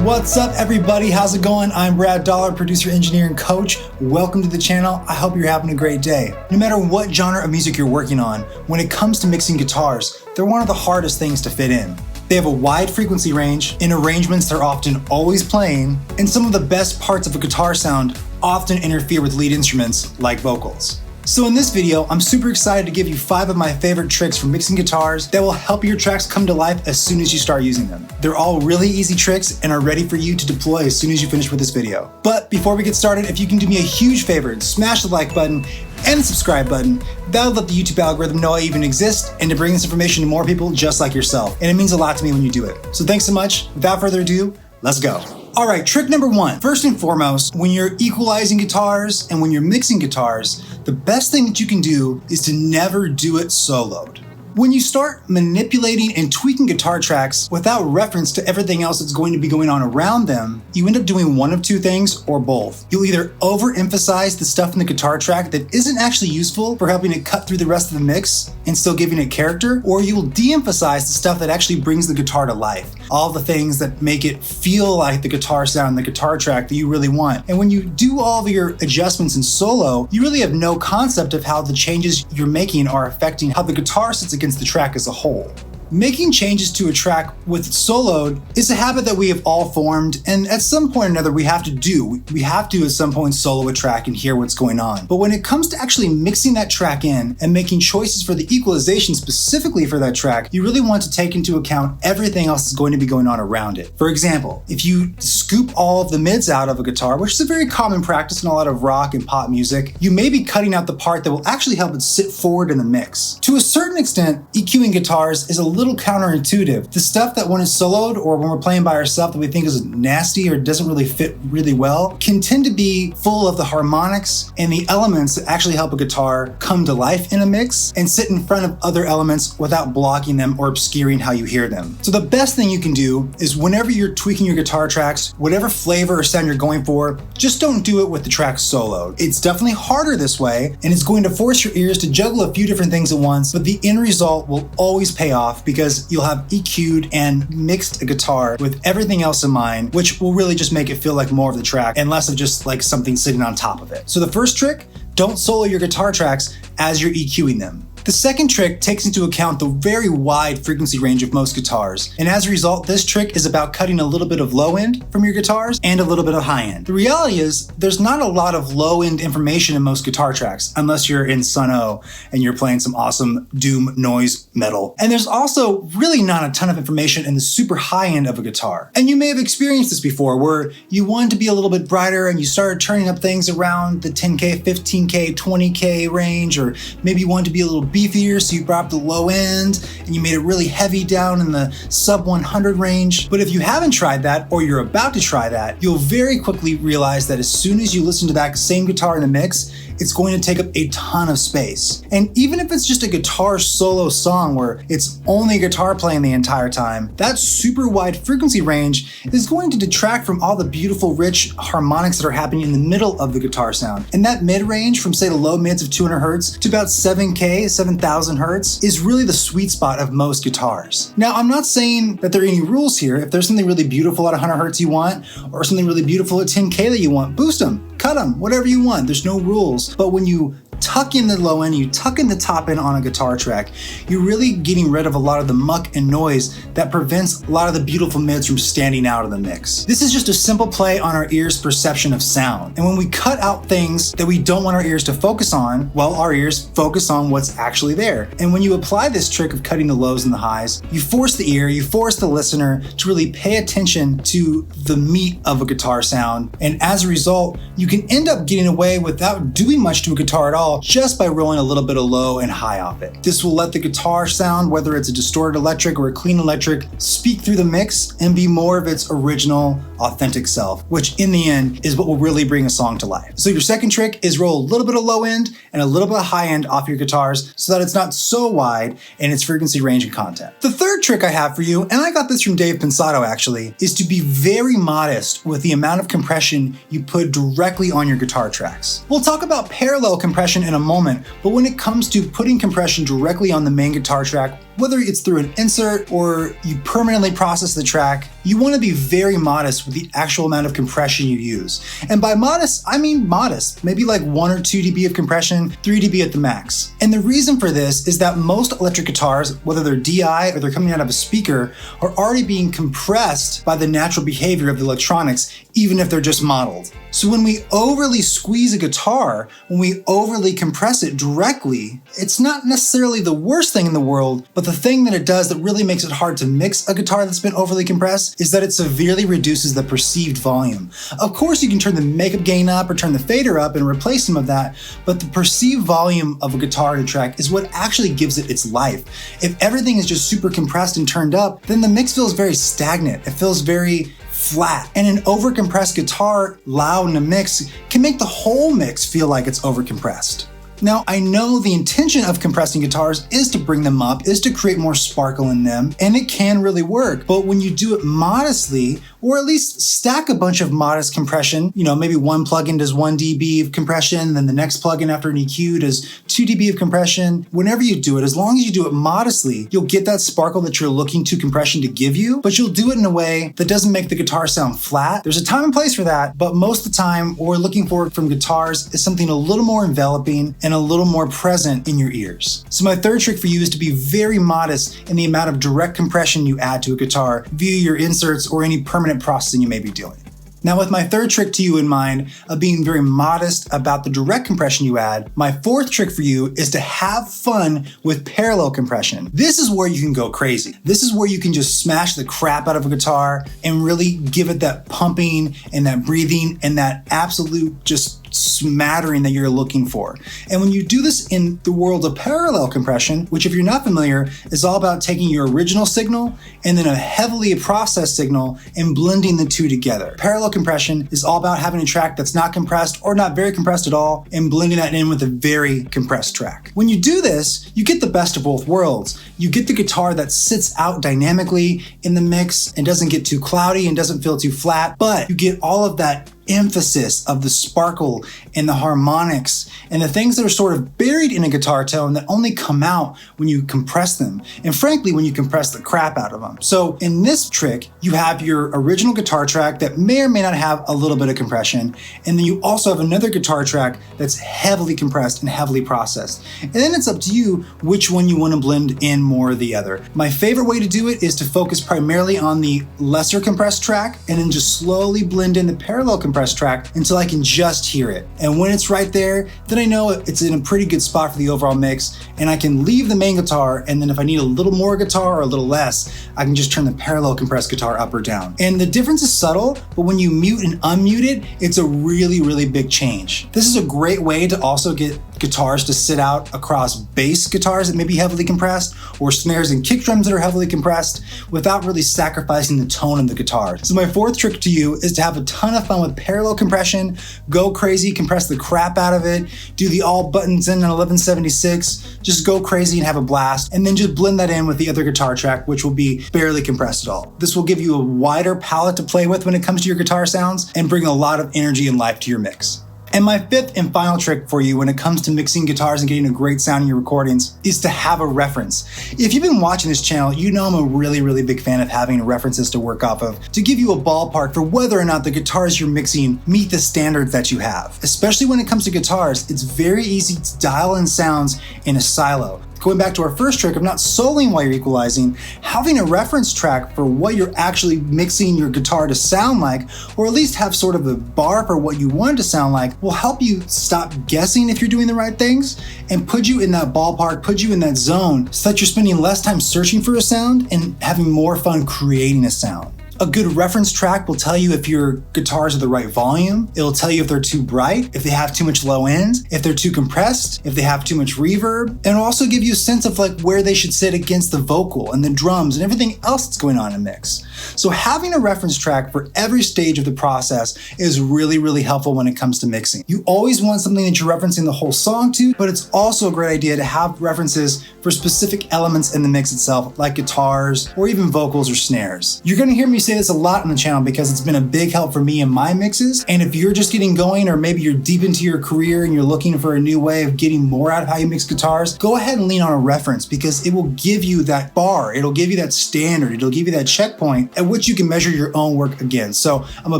What's up, everybody? How's it going? I'm Brad Dollar, producer, engineer, and coach. Welcome to the channel. I hope you're having a great day. No matter what genre of music you're working on, when it comes to mixing guitars, they're one of the hardest things to fit in. They have a wide frequency range, in arrangements they're often always playing, and some of the best parts of a guitar sound often interfere with lead instruments like vocals. So in this video, I'm super excited to give you 5 of my favorite tricks for mixing guitars that will help your tracks come to life as soon as you start using them. They're all really easy tricks and are ready for you to deploy as soon as you finish with this video. But before we get started, if you can do me a huge favor and smash the like button and the subscribe button, that'll let the YouTube algorithm know I even exist and to bring this information to more people just like yourself. And it means a lot to me when you do it. So thanks so much. Without further ado, let's go. All right, trick number 1. First and foremost, when you're equalizing guitars and when you're mixing guitars, the best thing that you can do is to never do it soloed. When you start manipulating and tweaking guitar tracks without reference to everything else that's going to be going on around them, you end up doing one of two things or both. You'll either overemphasize the stuff in the guitar track that isn't actually useful for helping it cut through the rest of the mix and still giving it character, or you'll de-emphasize the stuff that actually brings the guitar to life. All the things that make it feel like the guitar sound, the guitar track that you really want. And when you do all of your adjustments in solo, you really have no concept of how the changes you're making are affecting how the guitar sits against the track as a whole. Making changes to a track with it soloed is a habit that we have all formed, and at some point or another we have to do. We have to at some point solo a track and hear what's going on. But when it comes to actually mixing that track in and making choices for the equalization specifically for that track, you really want to take into account everything else that's going to be going on around it. For example, if you scoop all of the mids out of a guitar, which is a very common practice in a lot of rock and pop music, you may be cutting out the part that will actually help it sit forward in the mix. To a certain extent, EQing guitars is a little counterintuitive. The stuff that when it's soloed or when we're playing by ourselves that we think is nasty or doesn't really fit really well can tend to be full of the harmonics and the elements that actually help a guitar come to life in a mix and sit in front of other elements without blocking them or obscuring how you hear them. So the best thing you can do is whenever you're tweaking your guitar tracks, whatever flavor or sound you're going for, just don't do it with the track soloed. It's definitely harder this way, and it's going to force your ears to juggle a few different things at once, but the end result will always pay off because you'll have EQ'd and mixed a guitar with everything else in mind, which will really just make it feel like more of the track and less of just like something sitting on top of it. So the first trick, don't solo your guitar tracks as you're EQing them. The second trick takes into account the very wide frequency range of most guitars, and as a result, this trick is about cutting a little bit of low end from your guitars and a little bit of high end. The reality is, there's not a lot of low end information in most guitar tracks, unless you're in Sun-O and you're playing some awesome doom noise metal. And there's also really not a ton of information in the super high end of a guitar. And you may have experienced this before, where you wanted to be a little bit brighter and you started turning up things around the 10K, 15K, 20K range, or maybe you wanted to be a little beefier, so you brought up the low end and you made it really heavy down in the sub 100 range. But if you haven't tried that, or you're about to try that, you'll very quickly realize that as soon as you listen to that same guitar in the mix, it's going to take up a ton of space. And even if it's just a guitar solo song where it's only guitar playing the entire time, that super wide frequency range is going to detract from all the beautiful, rich harmonics that are happening in the middle of the guitar sound. And that mid range from say the low mids of 200 hertz to about 7K, 7,000 hertz is really the sweet spot of most guitars. Now, I'm not saying that there are any rules here. If there's something really beautiful at 100 hertz you want, or something really beautiful at 10K that you want, boost them. Cut them, whatever you want. There's no rules. But when you tuck in the low end, you tuck in the top end on a guitar track, you're really getting rid of a lot of the muck and noise that prevents a lot of the beautiful mids from standing out of the mix. This is just a simple play on our ears' perception of sound. And when we cut out things that we don't want our ears to focus on, well, our ears focus on what's actually there. And when you apply this trick of cutting the lows and the highs, you force the ear, you force the listener to really pay attention to the meat of a guitar sound. And as a result, you can end up getting away without doing much to a guitar at all, just by rolling a little bit of low and high off it. This will let the guitar sound, whether it's a distorted electric or a clean electric, speak through the mix and be more of its original, authentic self, which in the end is what will really bring a song to life. So your second trick is roll a little bit of low end and a little bit of high end off your guitars so that it's not so wide in its frequency range and content. The third trick I have for you, and I got this from Dave Pensato actually, is to be very modest with the amount of compression you put directly on your guitar tracks. We'll talk about parallel compression in a moment, but when it comes to putting compression directly on the main guitar track, Whether it's through an insert or you permanently process the track, you want to be very modest with the actual amount of compression you use. And by modest, I mean modest, maybe like 1 or 2 dB of compression, 3 dB at the max. And the reason for this is that most electric guitars, whether they're DI or they're coming out of a speaker, are already being compressed by the natural behavior of the electronics, even if they're just modeled. So when we overly squeeze a guitar, when we overly compress it directly, it's not necessarily the worst thing in the world, but the thing that it does that really makes it hard to mix a guitar that's been overly compressed is that it severely reduces the perceived volume. Of course, you can turn the makeup gain up or turn the fader up and replace some of that, but the perceived volume of a guitar in a track is what actually gives it its life. If everything is just super compressed and turned up, then the mix feels very stagnant. It feels very flat. And an overcompressed guitar loud in a mix can make the whole mix feel like it's overcompressed. Now, I know the intention of compressing guitars is to bring them up, is to create more sparkle in them, and it can really work. But when you do it modestly, or at least stack a bunch of modest compression, maybe one plugin does 1 dB of compression, then the next plugin after an EQ does 2 dB of compression. Whenever you do it, as long as you do it modestly, you'll get that sparkle that you're looking to compression to give you, but you'll do it in a way that doesn't make the guitar sound flat. There's a time and place for that, but most of the time, what we're looking for from guitars is something a little more enveloping and a little more present in your ears. So my third trick for you is to be very modest in the amount of direct compression you add to a guitar via your inserts or any permanent processing you may be doing. Now, with my third trick to you in mind of being very modest about the direct compression you add, my fourth trick for you is to have fun with parallel compression. This is where you can go crazy. This is where you can just smash the crap out of a guitar and really give it that pumping and that breathing and that absolute just smattering that you're looking for. And when you do this in the world of parallel compression, which if you're not familiar, is all about taking your original signal and then a heavily processed signal and blending the two together. Parallel compression is all about having a track that's not compressed or not very compressed at all and blending that in with a very compressed track. When you do this, you get the best of both worlds. You get the guitar that sits out dynamically in the mix and doesn't get too cloudy and doesn't feel too flat, but you get all of that emphasis of the sparkle and the harmonics and the things that are sort of buried in a guitar tone that only come out when you compress them. And frankly, when you compress the crap out of them. So in this trick, you have your original guitar track that may or may not have a little bit of compression. And then you also have another guitar track that's heavily compressed and heavily processed. And then it's up to you which one you want to blend in more or the other. My favorite way to do it is to focus primarily on the lesser compressed track and then just slowly blend in the parallel compressed track until I can just hear it. And when it's right there, then I know it's in a pretty good spot for the overall mix, and I can leave the main guitar, and then if I need a little more guitar or a little less, I can just turn the parallel compressed guitar up or down. And the difference is subtle, but when you mute and unmute it, it's a really, really big change. This is a great way to also get guitars to sit out across bass guitars that may be heavily compressed or snares and kick drums that are heavily compressed without really sacrificing the tone of the guitar. So my fourth trick to you is to have a ton of fun with parallel compression, go crazy, compress the crap out of it, do the all buttons in an 1176, just go crazy and have a blast, and then just blend that in with the other guitar track, which will be barely compressed at all. This will give you a wider palette to play with when it comes to your guitar sounds and bring a lot of energy and life to your mix. And my fifth and final trick for you when it comes to mixing guitars and getting a great sound in your recordings is to have a reference. If you've been watching this channel, you know I'm a really, really big fan of having references to work off of to give you a ballpark for whether or not the guitars you're mixing meet the standards that you have. Especially when it comes to guitars, it's very easy to dial in sounds in a silo. Going back to our first trick of not soloing while you're equalizing, having a reference track for what you're actually mixing your guitar to sound like, or at least have sort of a bar for what you want it to sound like, will help you stop guessing if you're doing the right things and put you in that ballpark, put you in that zone so that you're spending less time searching for a sound and having more fun creating a sound. A good reference track will tell you if your guitars are the right volume. It'll tell you if they're too bright, if they have too much low end, if they're too compressed, if they have too much reverb. And it'll also give you a sense of like where they should sit against the vocal and the drums and everything else that's going on in a mix. So having a reference track for every stage of the process is really, really helpful when it comes to mixing. You always want something that you're referencing the whole song to, but it's also a great idea to have references for specific elements in the mix itself, like guitars or even vocals or snares. You're gonna hear me say say this a lot on the channel because it's been a big help for me in my mixes. And if you're just getting going, or maybe you're deep into your career and you're looking for a new way of getting more out of how you mix guitars, go ahead and lean on a reference, because it will give you that bar, it'll give you that standard, it'll give you that checkpoint at which you can measure your own work against. So I'm a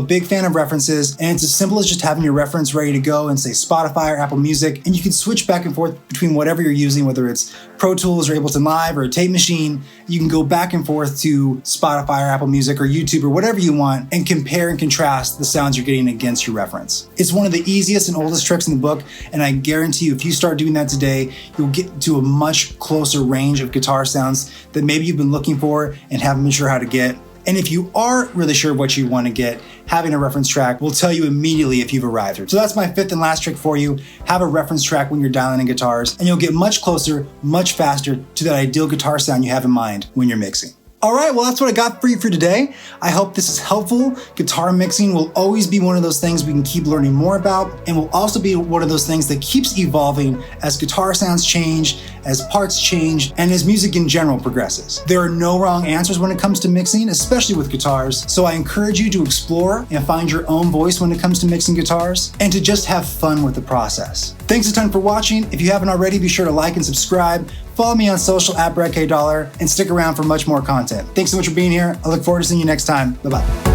big fan of references, and it's as simple as just having your reference ready to go and say Spotify or Apple Music, and you can switch back and forth between whatever you're using, whether it's Pro Tools or Ableton Live or a tape machine. You can go back and forth to Spotify or Apple Music or YouTube or whatever you want and compare and contrast the sounds you're getting against your reference. It's one of the easiest and oldest tricks in the book, and I guarantee you if you start doing that today, you'll get to a much closer range of guitar sounds that maybe you've been looking for and haven't been sure how to get. And if you aren't really sure what you want to get, having a reference track will tell you immediately if you've arrived here. So that's my fifth and last trick for you. Have a reference track when you're dialing in guitars, and you'll get much closer, much faster to that ideal guitar sound you have in mind when you're mixing. All right, well, that's what I got for you for today. I hope this is helpful. Guitar mixing will always be one of those things we can keep learning more about, and will also be one of those things that keeps evolving as guitar sounds change, as parts change, and as music in general progresses. There are no wrong answers when it comes to mixing, especially with guitars, so I encourage you to explore and find your own voice when it comes to mixing guitars, and to just have fun with the process. Thanks a ton for watching. If you haven't already, be sure to like and subscribe. Follow me on social @BradKDollar, and stick around for much more content. Thanks so much for being here. I look forward to seeing you next time. Bye-bye.